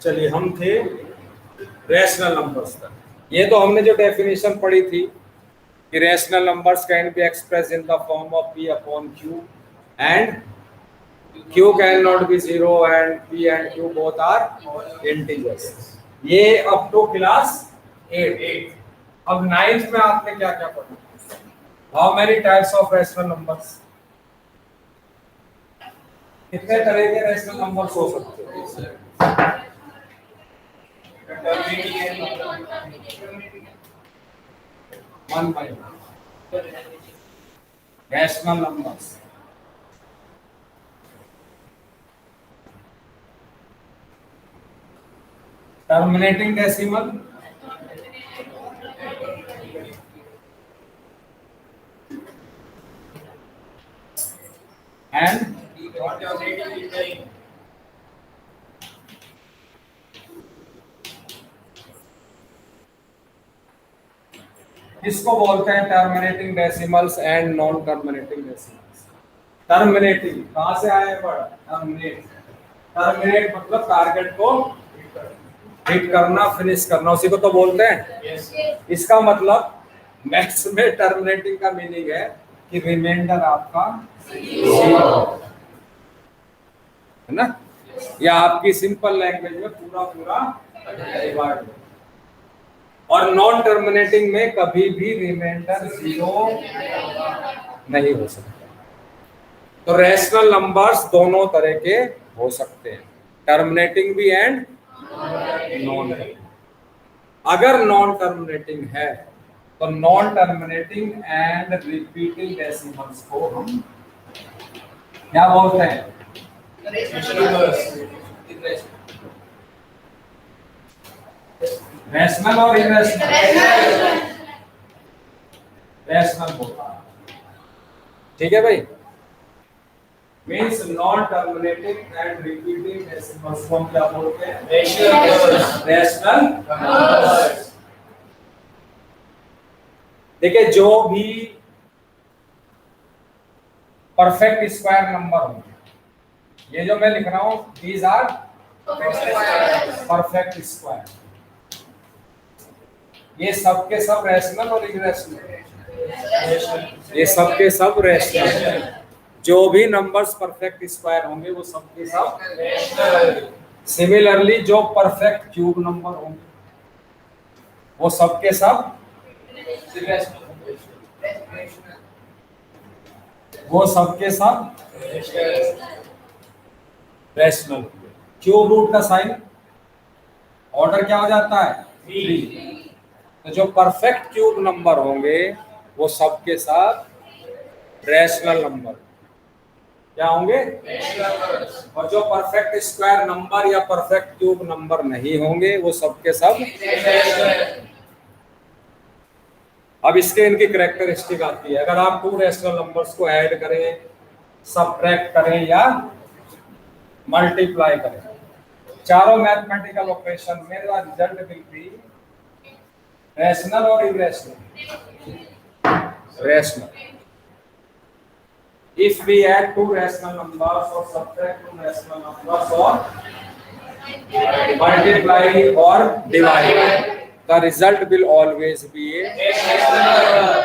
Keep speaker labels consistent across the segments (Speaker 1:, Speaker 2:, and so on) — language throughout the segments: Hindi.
Speaker 1: चलिए हम थे रैशनल नंबर्स तक। ये तो हमने जो डेफिनेशन पढ़ी थी कि rational numbers can be express in the form of p upon q and q can not be zero and p and q both are integers. ये अप टू क्लास 8। अब 9th में आपने क्या क्या पढ़ा? How many types of rational numbers? कितने तरह के रैशनल नंबर्स हो सकते हैं? One by rational numbers. Terminating decimal, and इसको बोलते हैं terminating decimals and non terminating decimals. Terminating कहां से आया है वर्ड? टर्मिनेट। टर्मिनेट मतलब टारगेट को हिट करना, फिनिश करना, उसी को तो बोलते हैं। इसका मतलब मैथ्स में टर्मिनेटिंग का मीनिंग है कि रिमाइंडर आपका जीरो है ना, या आपकी सिंपल लैंग्वेज में पूरा पूरा डिवाइड। और नॉन टर्मिनेटिंग में कभी भी रिमाइंडर जीरो नहीं हो सकता। तो रैशनल नंबर्स दोनों तरह के हो सकते हैं, टर्मिनेटिंग भी एंड नॉन। अगर नॉन टर्मिनेटिंग है तो non terminating and repeating decimals को हम क्या बोलते हैं? रैशनल और इरेशनल। रैशनल बोलता है, ठीक है भाई। Means non terminating and repeating decimals को हम क्या बोलते हैं? रैशनल। देखिए, जो भी परफेक्ट स्क्वायर नंबर होंगे, ये जो मैं लिख रहा हूं, दीज आर परफेक्ट स्क्वायर। ये सब के सब रैशनल और इरेशनल, ये सब के सब रैशनल। जो भी नंबर्स परफेक्ट स्क्वायर होंगे वो सब के सब। सिमिलरली जो परफेक्ट क्यूब नंबर होंगे वो सब के सब, वो सब के सब रैशनल। क्यूब रूट का साइन ऑर्डर क्या हो जाता है? 3। तो जो परफेक्ट क्यूब नंबर होंगे वो सबके साथ रैशनल नंबर क्या होंगे? और जो परफेक्ट स्क्वायर नंबर या परफेक्ट क्यूब नंबर नहीं होंगे वो सबके सब। अब इसके इनकी कैरेक्टरिस्टिक आती है। अगर आप टू रैशनल नंबर्स को ऐड करें, सबट्रैक्ट करें या मल्टीप्लाई करें, चारों मैथमेटिकल ऑपरेशन में रिजल्ट विल बी रैशनल और irrational. Rational. If we add two rational numbers or subtract two rational numbers or multiply or divide, the result will always be a rational.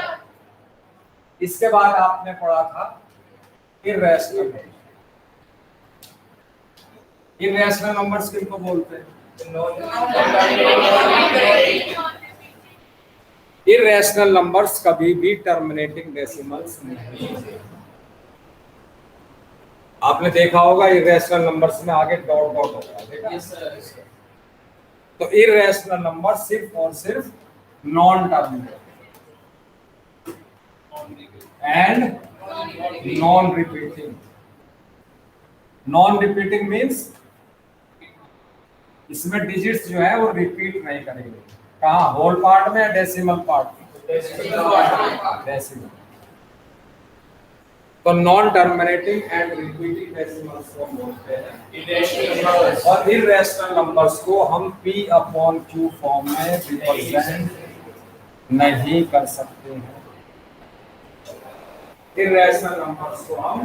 Speaker 1: इसके बाद आपने पढ़ा था irrational। irrational numbers किनको बोलते हैं? irrational numbers कभी भी टर्मिनेटिंग डेसिमल्स नहीं है। आपने देखा होगा इरेशनल नंबर्स में आगे डॉट डॉट होता है। तो इरेशनल नंबर सिर्फ और सिर्फ non terminating and non repeating. Non repeating means इसमें डिजिट्स जो है वो रिपीट नहीं करेंगे। कहाँ? होल पार्ट में या डेसिमल पार्ट? डेसिमल। तो non terminating and repeating decimals को बोलते हैं। और इरेशनल नंबर्स को हम p अपॉन q फॉर्म में रिप्रेजेंट नहीं कर सकते हैं। इरेशनल नंबर्स को हम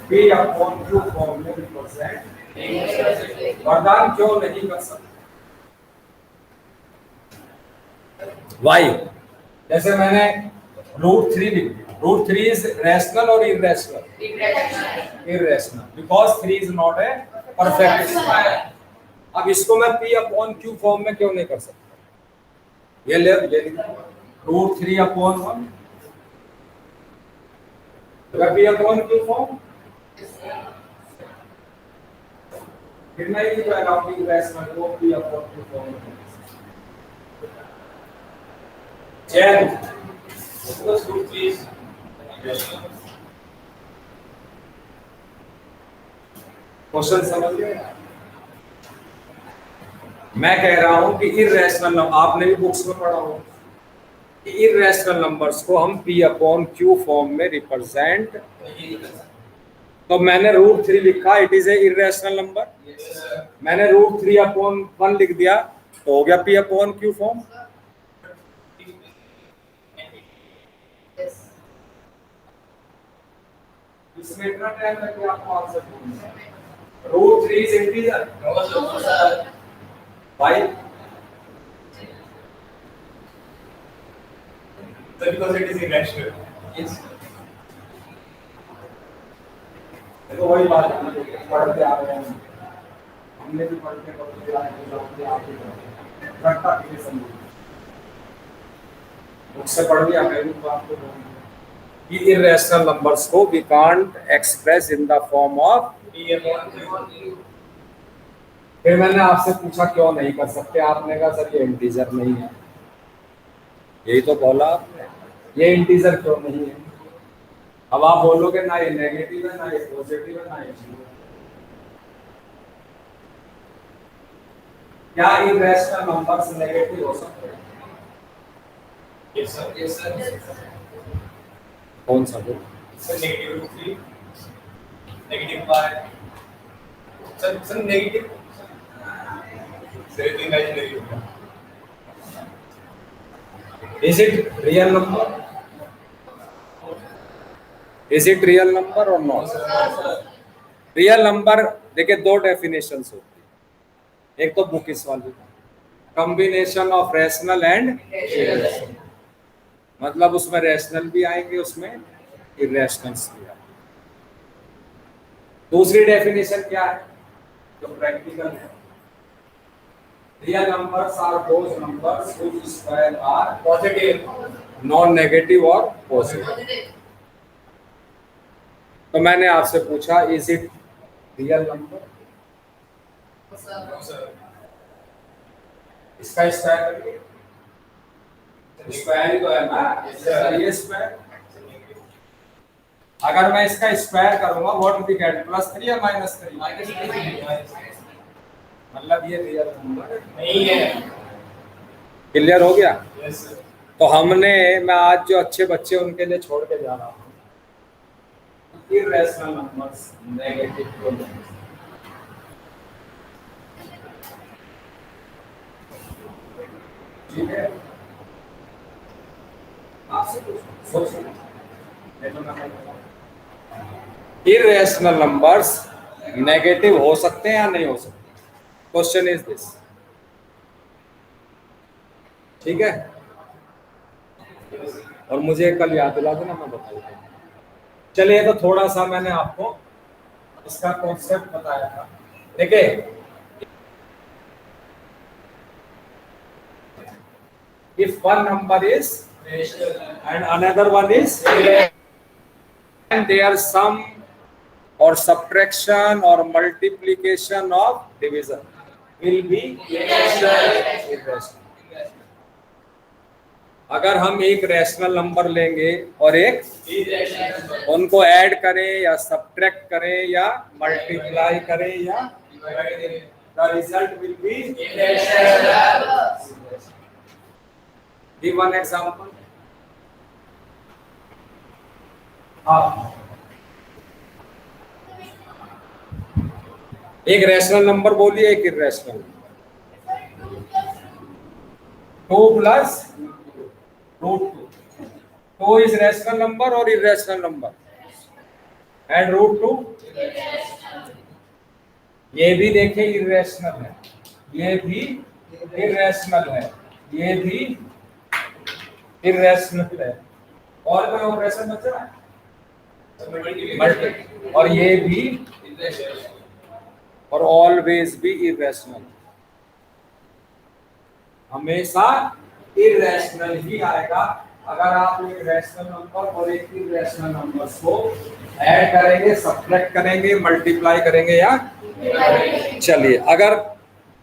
Speaker 1: p अपॉन q फॉर्म में रिप्रेजेंट वरदान क्यों नहीं कर सकते? वाई? जैसे मैंने √3 लिख दिया, √3 इज रैशनल और irrational? Irrational, because 3 is not a perfect square. अब इसको मैं P/Q फॉर्म में क्यों नहीं कर सकता? ये ले √3/1 P/Q फॉर्म कितना ही जाएगा आपकी रैशनल को P/Q फॉर्म में। चैन क्वेश्चन समझ गए? मैं कह रहा हूं कि इरेशनल, आपने भी बुक्स में पढ़ा होगा कि इरेशनल नंबर्स को हम P/Q फॉर्म में रिप्रेजेंट, तो मैंने √3 लिखा, it is a irrational number. मैंने √3/1 लिख दिया तो हो गया P/Q फॉर्म। इसमें इतना टाइम लग गया आपको आंसर ढूंढने में। √3 is integer? No sir. Why? Because it is irrational. Yes, देखो वही बात है, पढ़ते आ रहे हैं, हमने भी पढ़ते आ रहे हैं, आप भी रट्टा के समझो, मुझसे पढ़ लिया, मैं भी बात को कि इरेशनल नंबर्स को we can't express in the form of P/Q। फिर मैंने आपसे पूछा क्यों नहीं कर सकते, आपने कहा सर ये इंटीजर नहीं है। यही तो बोला आपने, ये इंटीजर क्यों नहीं है। अब आप बोलोगे ना ये नेगेटिव है, ना ये पॉजिटिव है, ना ये जीरो। क्या इरेशनल नंबर्स नेगेटिव हो सकते हैं? Yes sir, yes sir. कौन सा बोल sir? -√3, -5 sir negative sir imaginary होगा। Is it real number? Is it real number or not? Real number देखिए दो डेफिनेशंस होती है, एक तो बुक इस वाली, combination of rational and irrational, मतलब उसमें रैशनल भी आएंगे, उसमें इरेशनल्स भी आएंगे। दूसरी डेफिनेशन क्या है जो प्रैक्टिकल है, real numbers are those numbers whose square are positive, non negative और पॉजिटिव। तो मैंने आपसे पूछा इज इट रियल नंबर? इसका स्क्वायर करिए, स्क्वायर ही तो है ना, ये स्क्वायर। अगर मैं इसका स्क्वायर करूंगा व्हाट विल गेट, +3 या -3? मतलब ये रियल नंबर नहीं है। क्लियर हो गया? Yes sir. तो मैं आज जो अच्छे बच्चे उनके लिए छोड़ के जा रहा हूँ इरेशनल नंबर्स नेगेटिव को नहीं। ठीक है, आपसे कुछ सोचना, इरेशनल नंबर्स नेगेटिव हो सकते हैं या नहीं हो सकते? Question is this. ठीक है, और मुझे कल याद दिला देना, मैं बताऊंगा। चलिए, तो थोड़ा सा मैंने आपको इसका कॉन्सेप्ट बताया था। देखिए, if one number is and another one is and their sum or subtraction or multiplication of division will be irrational। अगर हम एक रैशनल नंबर लेंगे और एक, उनको ऐड करें या सब्ट्रैक्ट करें या मल्टीप्लाई करें या the result will B irrational। Give one example। हाँ, एक रैशनल नंबर बोलिए, एक इरेशनल। 2 + √2, 2 इज रैशनल नंबर और इरेशनल नंबर, एंड √2 ये भी देखिए इरेशनल है, ये भी इरेशनल है, ये भी इरेशनल है, और कोई ऑपरेशन बच रहा है? मल्टी, और ये भी और ऑलवेज भी इरेशनल, हमेशा इरेशनल ही आएगा। अगर आप एक रैशनल नंबर और एक इरेशनल नंबर को ऐड करेंगे, सब्ट्रैक्ट करेंगे, मल्टीप्लाई करेंगे या चलिए अगर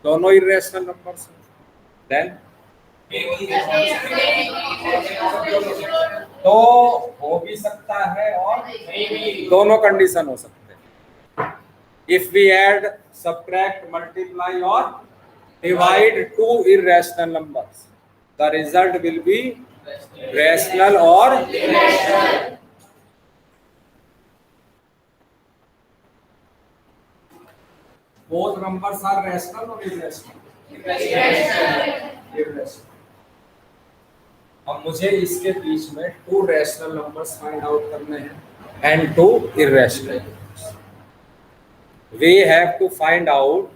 Speaker 1: दोनों इरेशनल नंबर्स देन तो हो भी सकता है और दोनों कंडीशन हो सकते हैं। If we add, subtract, multiply और divide to irrational numbers, the result will be rational और both numbers are rational or irrational? Irrational. अब मुझे इसके बीच में two rational numbers find out करने हैं and two irrational. We have to find out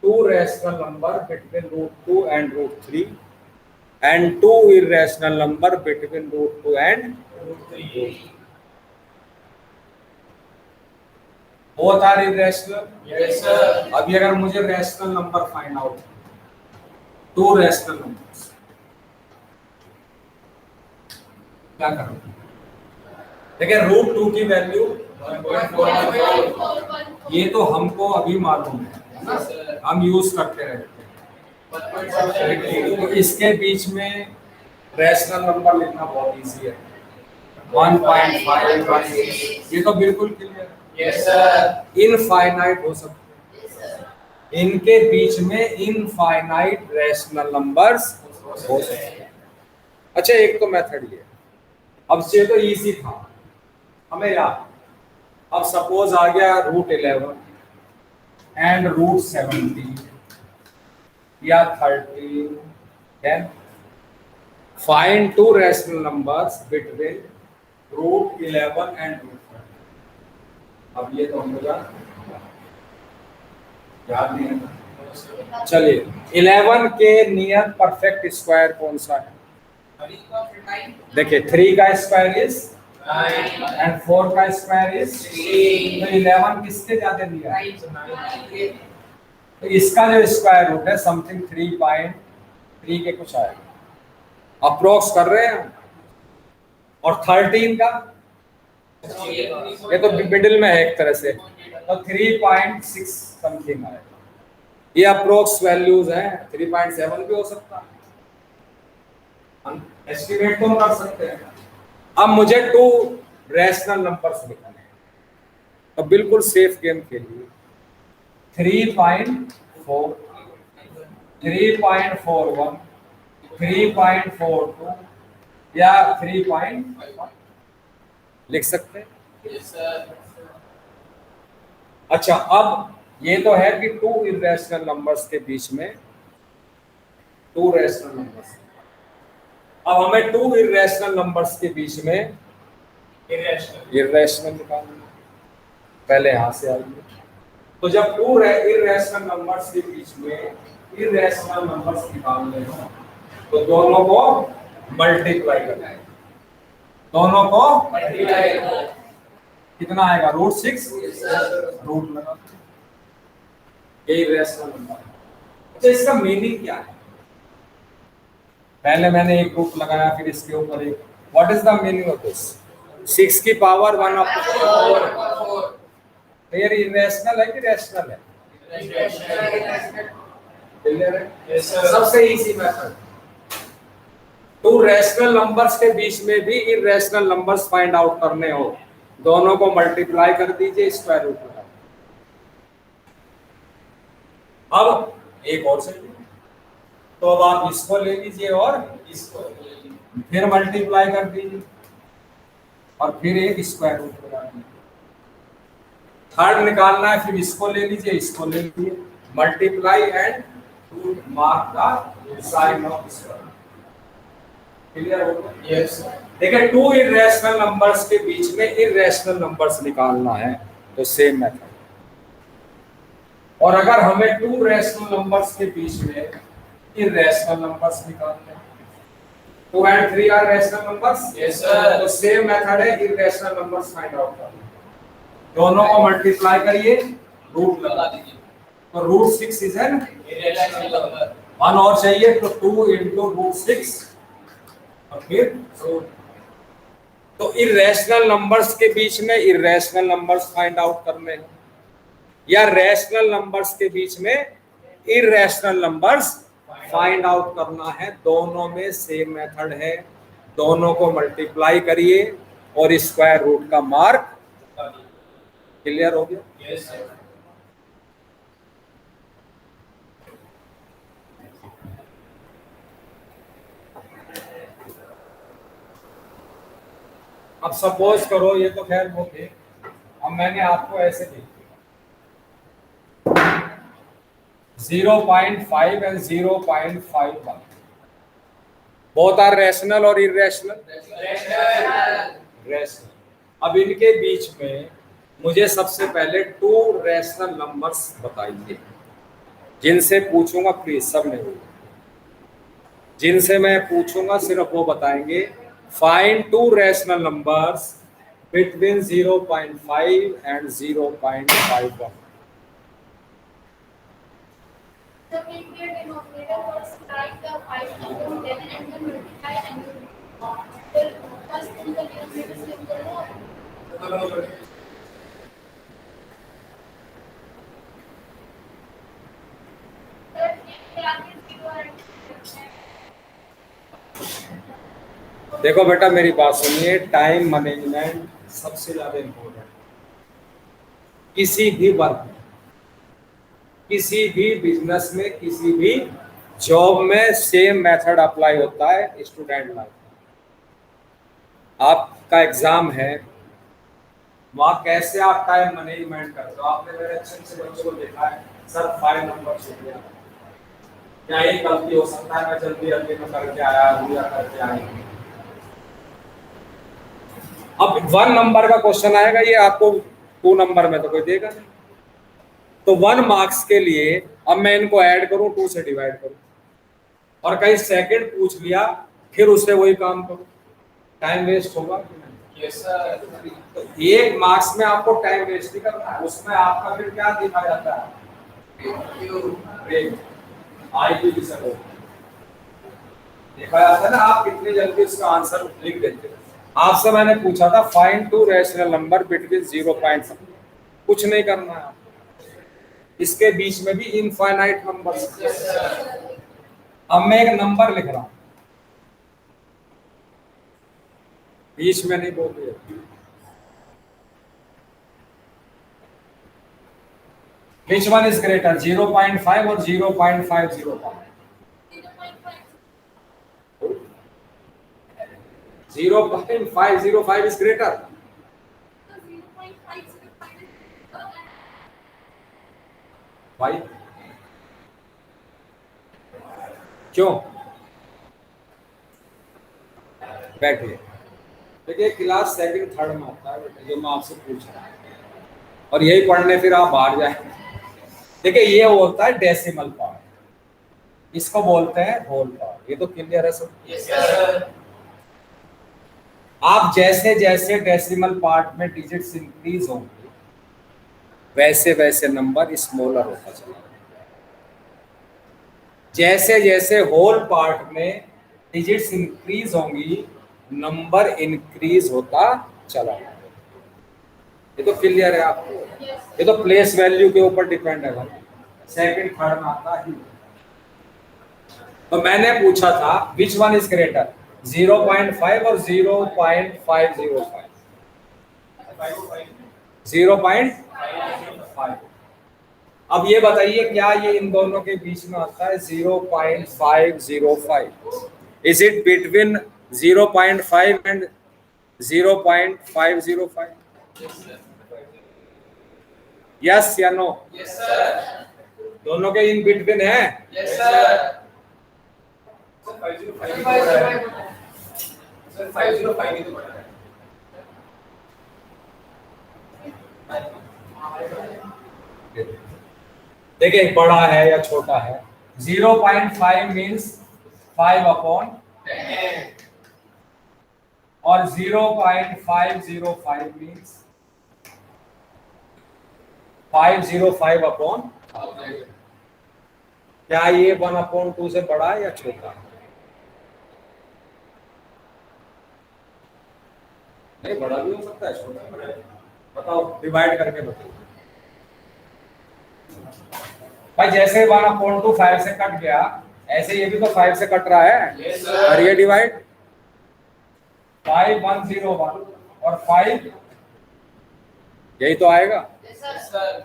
Speaker 1: two rational number between √2 and √3 and two irrational number between √2 and √3. Both are irrational. Yes sir. अभी अगर मुझे rational number find out, two rational numbers, क्या करूं? देखिए √2 की वैल्यू 1.4, ये तो हमको अभी मालूम है, हम यूज करते रहते हैं। तो इसके बीच में रैशनल नंबर लिखना बहुत इजी है, 1.5, ये तो बिल्कुल क्लियर है। Yes sir. इनफाइनाइट हो सकते हैं, इनके बीच में इनफाइनाइट रैशनल नंबर्स हो सकते हैं। अच्छा एक तो मेथड ये, अब से तो इजी था हमें याद। अब सपोज आ गया √11 एंड √17 या 13, then find two rational numbers between √11 and √13। अब ये तो हमको याद नहीं है। चलिए 11 के नियर परफेक्ट स्क्वायर कौन सा है? देखिए 3 का स्क्वायर इज 9 एंड 4 का स्क्वायर इज 16, तो 11 किसके ज्यादा दिया है? तो इसका जो स्क्वायर रूट है समथिंग 3.3 के कुछ आएगा, अप्रोक्स कर रहे हैं। और 13 का ये तो मिडिल में है एक तरह से, तो 3.6 समथिंग आएगा। ये अप्रोक्स वैल्यूज हैं, 3.7 भी हो सकता है, हम एस्टिमेट तो कर सकते हैं। अब मुझे टू रैशनल नंबर्स लिखने हैं, तो बिल्कुल सेफ गेम खेलिए। 3.4, 3.41, 3.42 या 3.5 लिख सकते हैं। yes, अच्छा अब ये तो है कि टू इरेशनल नंबर्स के बीच में टू रैशनल नंबर्स। अब हमें टू इरेशनल नंबर्स के बीच में इरेशनल निकालना, पहले यहां से आइए। तो जब टू इरेशनल नंबर्स के बीच में इरेशनल नंबर्स निकालने हो तो दोनों को मल्टीप्लाई करना है, दोनों को कितना आएगा? √6, रूट लगा, ये इरेशनल नंबर। अच्छा इसका मीनिंग क्या है? पहले मैंने एक रूट लगाया, फिर इसके ऊपर एक। What is the meaning of this? 6 की पावर 1/4। तो ये इरेशनल है कि रैशनल है? सबसे easy method, to rational numbers के बीच में भी इरेशनल नंबर्स फाइंड आउट करने हो, दोनों को मल्टीप्लाई कर दीजिए, स्क्वायर रूट लगा। अब एक और से, तो अब आप इसको ले लीजिए और इसको फिर मल्टीप्लाई कर दीजिए और फिर एक स्क्वायर रूट लगा दीजिए। थर्ड निकालना है, फिर इसको ले लीजिए, इसको ले लीजिए, multiply and mark the sign of square. Clear हो गया? यस। देखिए टू इरेशनल नंबर्स के बीच में इरेशनल नंबर्स निकालना है, तो सेम मेथड। और अगर हमें टू रैशनल नंबर्स के बीच में इरेशनल नंबर्स निकालने हैं, 2 and 3 are rational numbers,
Speaker 2: yes sir.
Speaker 1: तो सेम मेथड है इरेशनल नंबर्स फाइंड आउट करने। दोनों को मल्टीप्लाई करिए, रूट लगा दीजिए, तो root 6 is an
Speaker 2: irrational number.
Speaker 1: 1 और चाहिए तो 2 into रूट 6 और फिर रूट। तो इरेशनल नंबर्स के बीच में इरेशनल नंबर्स फाइंड आउट करने हैं या रैशनल नंबर्स के बीच में इरेशनल नंबर्स फाइंड आउट करना है, दोनों में सेम मेथड है। दोनों को मल्टीप्लाई करिए और स्क्वायर रूट का मार्क। क्लियर हो गया?
Speaker 2: Yes sir.
Speaker 1: अब सपोज करो, ये तो खैर वो थे, अब मैंने आपको ऐसे दी 0.5 and 0.51, बोथ आर रैशनल और इरेशनल। रैशनल। अब इनके बीच में मुझे सबसे पहले टू रैशनल नंबर्स बताइए, जिनसे पूछूंगा प्लीज, सब नहीं, जिनसे मैं पूछूंगा सिर्फ वो बताएंगे। Find two rational numbers between 0.5 and 0.51।
Speaker 3: The previous denominator was write the 5 into 10 and then multiply and फिर first in the denominator से करो।
Speaker 1: देखो बेटा मेरी बात सुनिए, टाइम मैनेजमेंट सबसे ज्यादा इम्पोर्टेंट। किसी भी वर्क में, किसी भी बिजनेस में, किसी भी जॉब में सेम मेथड अप्लाई होता है स्टूडेंट लाइफ। आपका एग्जाम है, वहां कैसे आप टाइम मैनेजमेंट करते हो? आपने मेरे अच्छे से बच्चों को देखा है, सर 5 नंबर छूट गया, क्या ये गलती हो सकता है, मैं जल्दी जल्दी में करके आया या करके आया। अब 1 नंबर का क्वेश्चन आएगा, ये आपको 2 नंबर में तो कोई देगा नहीं, तो 1 मार्क्स के लिए अब मैं इनको ऐड करूं, 2 से डिवाइड करूं, और कहीं सेकंड पूछ लिया फिर उससे वही काम करूं, टाइम वेस्ट होगा कि नहीं?
Speaker 2: Yes sir.
Speaker 1: तो 1 मार्क्स में आपको टाइम वेस्ट नहीं करना है, उसमें आपका फिर क्या देखा जाता है? आईक्यू की सर देखा जाता है ना, आप कितनी जल्दी उसका आंसर लिख देते हो। आपसे मैंने पूछा था find two rational number between 0.5, कुछ नहीं करना है, इसके बीच में भी इनफाइनाइट नंबर्स। अब मैं एक नंबर लिख रहा हूं, बीच में नहीं बोल रही, which one is greater 0.5 और 0.505? 0.505 is greater। Why? क्यों? बैठिए, देखिए क्लास सेकंड थर्ड में आता है जो मैं आपसे पूछ रहा हूँ, और यही पढ़ने फिर आप बाहर जाए। देखिए ये होता है डेसिमल पार्ट, इसको बोलते हैं होल पार्ट। ये तो क्लियर है सब?
Speaker 2: Yes sir.
Speaker 1: आप जैसे जैसे डेसिमल पार्ट में डिजिट्स इंक्रीज होंगे वैसे वैसे नंबर स्मॉलर होता चला, जैसे जैसे होल पार्ट में डिजिट्स इंक्रीज होंगी नंबर इंक्रीज होता चला। ये तो क्लियर है आपको? ये तो प्लेस वैल्यू के ऊपर डिपेंड है भाई, सेकंड थर्ड में आता ही। तो मैंने पूछा था विच वन इज ग्रेटर 0.5 और 0.505? 0.5। अब ये बताइए क्या ये इन दोनों के बीच में आता है 0.505? Is it between 0.5 and 0.505? Yes या नो?
Speaker 2: Yes sir.
Speaker 1: दोनों के इन बिटवीन है?
Speaker 2: Yes sir. सर 505 ही तो पड़ा है।
Speaker 1: देखिए बड़ा है या छोटा है। 0.5 मीन्स 5/10 और 0.505 मीन्स 505/1000। क्या ये 1/2 से बड़ा है या छोटा है? नहीं, बड़ा भी हो सकता है, छोटा भी हो सकता है। बताओ, डिवाइड करके बताओ भाई। जैसे 1/2 5 से कट गया, ऐसे ये भी तो 5 से कट रहा है।
Speaker 2: Yes, sir.
Speaker 1: और ये डिवाइड 5101 और 5, यही तो आएगा।
Speaker 3: Yes, sir.
Speaker 2: सर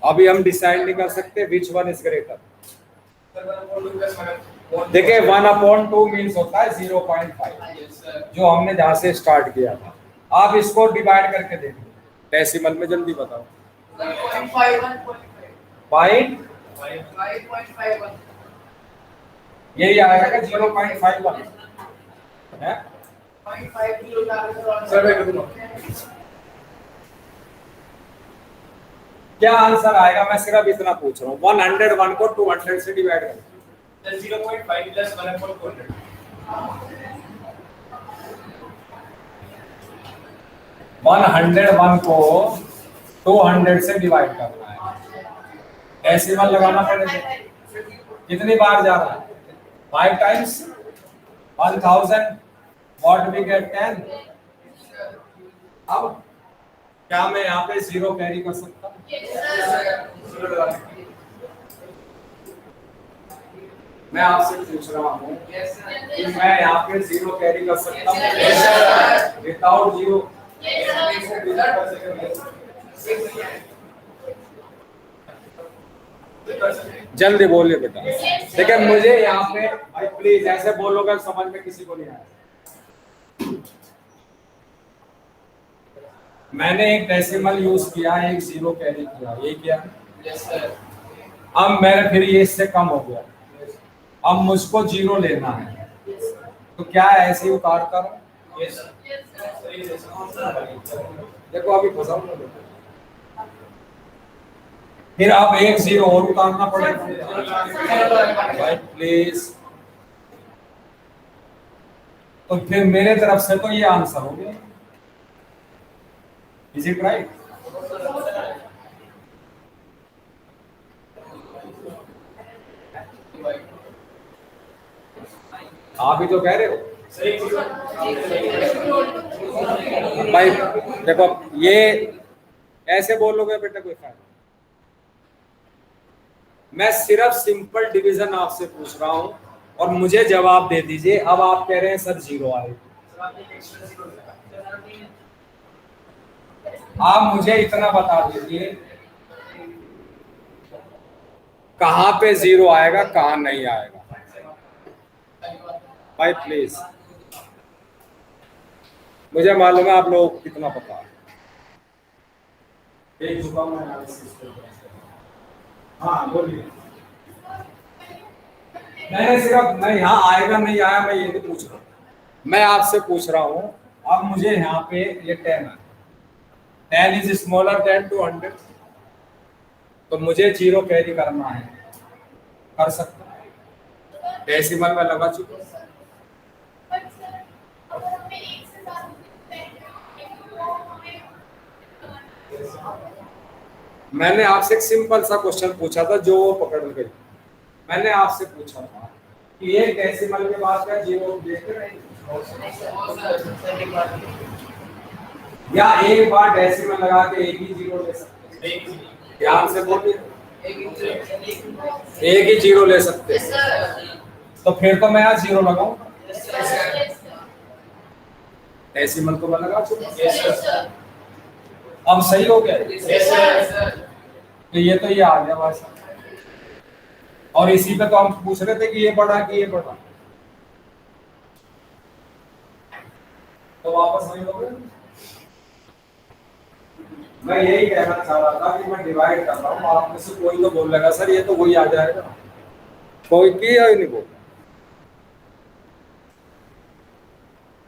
Speaker 1: अभी हम डिसाइड नहीं कर सकते which one is greater.
Speaker 2: Sir 1/2 plus 1/2
Speaker 1: देखिए 1/2 मीन्स होता है 0.5,
Speaker 2: यस सर
Speaker 1: जो हमने जहां से स्टार्ट किया था। आप इसको डिवाइड करके देखो डेसिमल में, जल्दी बताओ।
Speaker 3: 1.51.
Speaker 1: पॉइंट
Speaker 3: 5.51.
Speaker 1: यही आएगा क्या 0.51 है?
Speaker 3: 0.50
Speaker 2: सर मैं कर दूंगा
Speaker 1: क्या आंसर आएगा? मैं सिर्फ इतना पूछ रहा हूँ। 101 को 200 से डिवाइड करो।
Speaker 2: सर 0.5 प्लस 1/400
Speaker 1: 101 को 200 से डिवाइड करना है, डेसिमल लगाना पड़ेगा। कितनी बार जा रहा है? 5 टाइम्स 1000। What we get 10। अब क्या मैं यहाँ पे 0 कैरी कर सकता हूँ?
Speaker 3: Yes, sir.
Speaker 1: मैं आपसे पूछ रहा हूँ
Speaker 2: यस सर
Speaker 1: कि मैं यहाँ पे 0 कैरी कर सकता हूँ
Speaker 3: Yes, sir.
Speaker 1: Without 0?
Speaker 3: Yes, sir.
Speaker 1: जल्दी बोलिए बेटा। देखिए मुझे यहाँ पे भाई प्लीज ऐसे बोलोगे समझ में किसी को नहीं आया। मैंने एक डेसिमल यूज किया, एक 0 कैरी किया, ये किया।
Speaker 2: यस सर
Speaker 1: अब मेरे फिर ये इससे कम हो गया, अब मुझको 0 लेना है, तो क्या ऐसे ही उतार कर?
Speaker 2: यस सर
Speaker 1: देखो अभी फंसा हूं मैं। फिर अब एक 0 और उतारना पड़ेगा भाई प्लीज। तो फिर मेरे तरफ से तो ये आंसर हो गया। Is it right? आप ही तो कह रहे हो भाई। देखो ये ऐसे बोलोगे बेटा कोई फायदा। मैं सिर्फ सिंपल डिवीजन आपसे पूछ रहा हूं और मुझे जवाब दे दीजिए। अब आप कह रहे हैं सर 0 आए। आप मुझे इतना बता दीजिए कहां पे 0 आएगा, कहां नहीं आएगा भाई प्लीज। मुझे मालूम है आप लोगों को कितना पता है। हाँ बोलिए। मैंने सिर्फ मैं यहाँ आएगा नहीं आया मैं ये नहीं पूछ रहा हूँ, मैं आपसे पूछ रहा हूँ। अब मुझे यहाँ पे ये 10 है, 10 इज स्मॉलर देन 200, तो मुझे 0 कैरी करना है, कर सकता है? डेसिमल में लगा चुका।
Speaker 3: But sir, अगर हमें एक से ज्यादा
Speaker 1: मैंने आपसे एक सिंपल सा क्वेश्चन पूछा था जो वो पकड़ गई। मैंने आपसे पूछा था कि एक डेसिमल के बाद क्या 0 देखते रहेंगे या एक बार डेसिमल लगा के एक ही 0 ले सकते हैं? ध्यान से बोलिए, एक ही 0 ले सकते हैं। तो फिर तो मैं यहाँ 0 लगाऊं, डेसिमल को मैं लगा चुका। अब सही हो गया। तो ये आ गया भाई साहब। और इसी पे तो हम पूछ रहे थे कि ये बड़ा कि ये बड़ा, तो वापस वही हो गया। मैं यही कहना चाह रहा था कि मैं डिवाइड कर रहा हूँ, आप में से कोई तो बोल लेगा सर ये तो वही आ जाएगा, कोई किया ही नहीं बोल।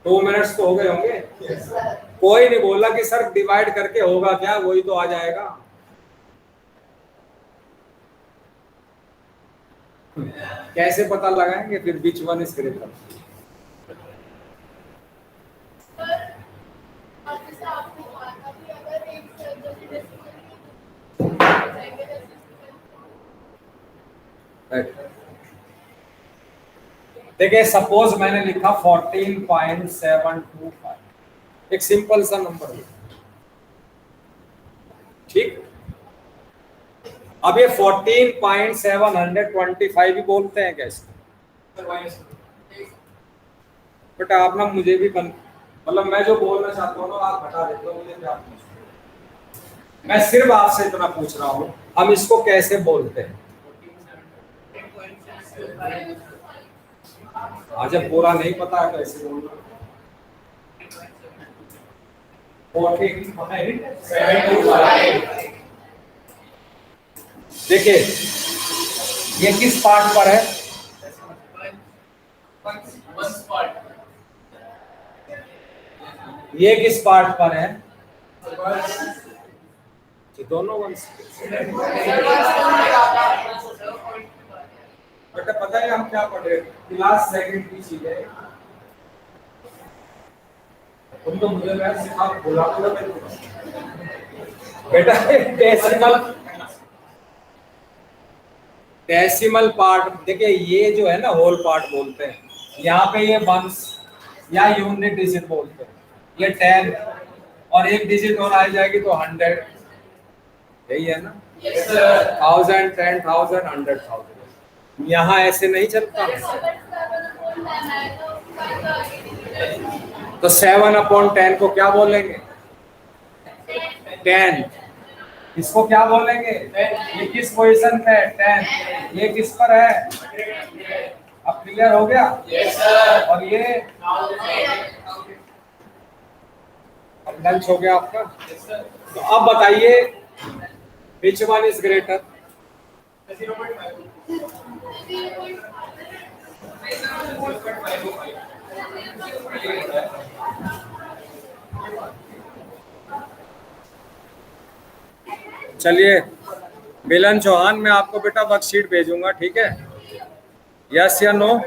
Speaker 1: 2 मिनट्स तो हो गए होंगे। कोई नहीं बोला कि सर डिवाइड करके होगा क्या, वही तो आ जाएगा। कैसे पता लगाएंगे फिर विच वन इज ग्रेटर?
Speaker 3: पर अब जैसे आपने कहा था कि अगर एक जैसे डेसिमल जाएंगे
Speaker 1: देखिए सपोज मैंने लिखा 14.725, एक सिंपल सा नंबर है, ठीक। अब ये 14.725 भी बोलते हैं कैसे?
Speaker 2: सर माइनस
Speaker 1: बट आप ना मुझे भी मतलब मैं जो बोलना चाहता हूँ ना आप हटा देते हो, मुझे क्या पूछते? मैं सिर्फ आपसे इतना पूछ रहा हूँ हम इसको कैसे बोलते हैं। आज जब पूरा नहीं पता है कैसे बोलना। 14.725 देखिए ये किस पार्ट पर है?
Speaker 2: वन स्पॉट
Speaker 1: ये किस पार्ट पर है? ये दोनों वंश। बेटा पता है हम क्या पढ़ रहे हैं? क्लास सेकंड की चीज है। तुम तो मुझे मैं सिखा बोला तो बेटा डेसिमल पार्ट देखिए ये जो है ना होल पार्ट बोलते हैं, यहाँ पे ये वंश या यूनिट डिजिट बोलते हैं, ये 10 और एक डिजिट और आ जाएगी तो 100, यही है ना? 1000 10,000 100,000। यहाँ ऐसे नहीं चलता। तो 7/10 को क्या बोलेंगे? 10। इसको क्या बोलेंगे? ये किस पोजीशन पे है? 10। ये किस पर है? अब क्लियर हो गया?
Speaker 2: यस सर
Speaker 1: और ये अब लंच हो गया आपका। तो अब बताइए विच वन इज ग्रेटर?
Speaker 2: 0.5
Speaker 1: चलिए मिलन चौहान मैं आपको बेटा वर्कशीट भेजूंगा, ठीक है? यस या नो?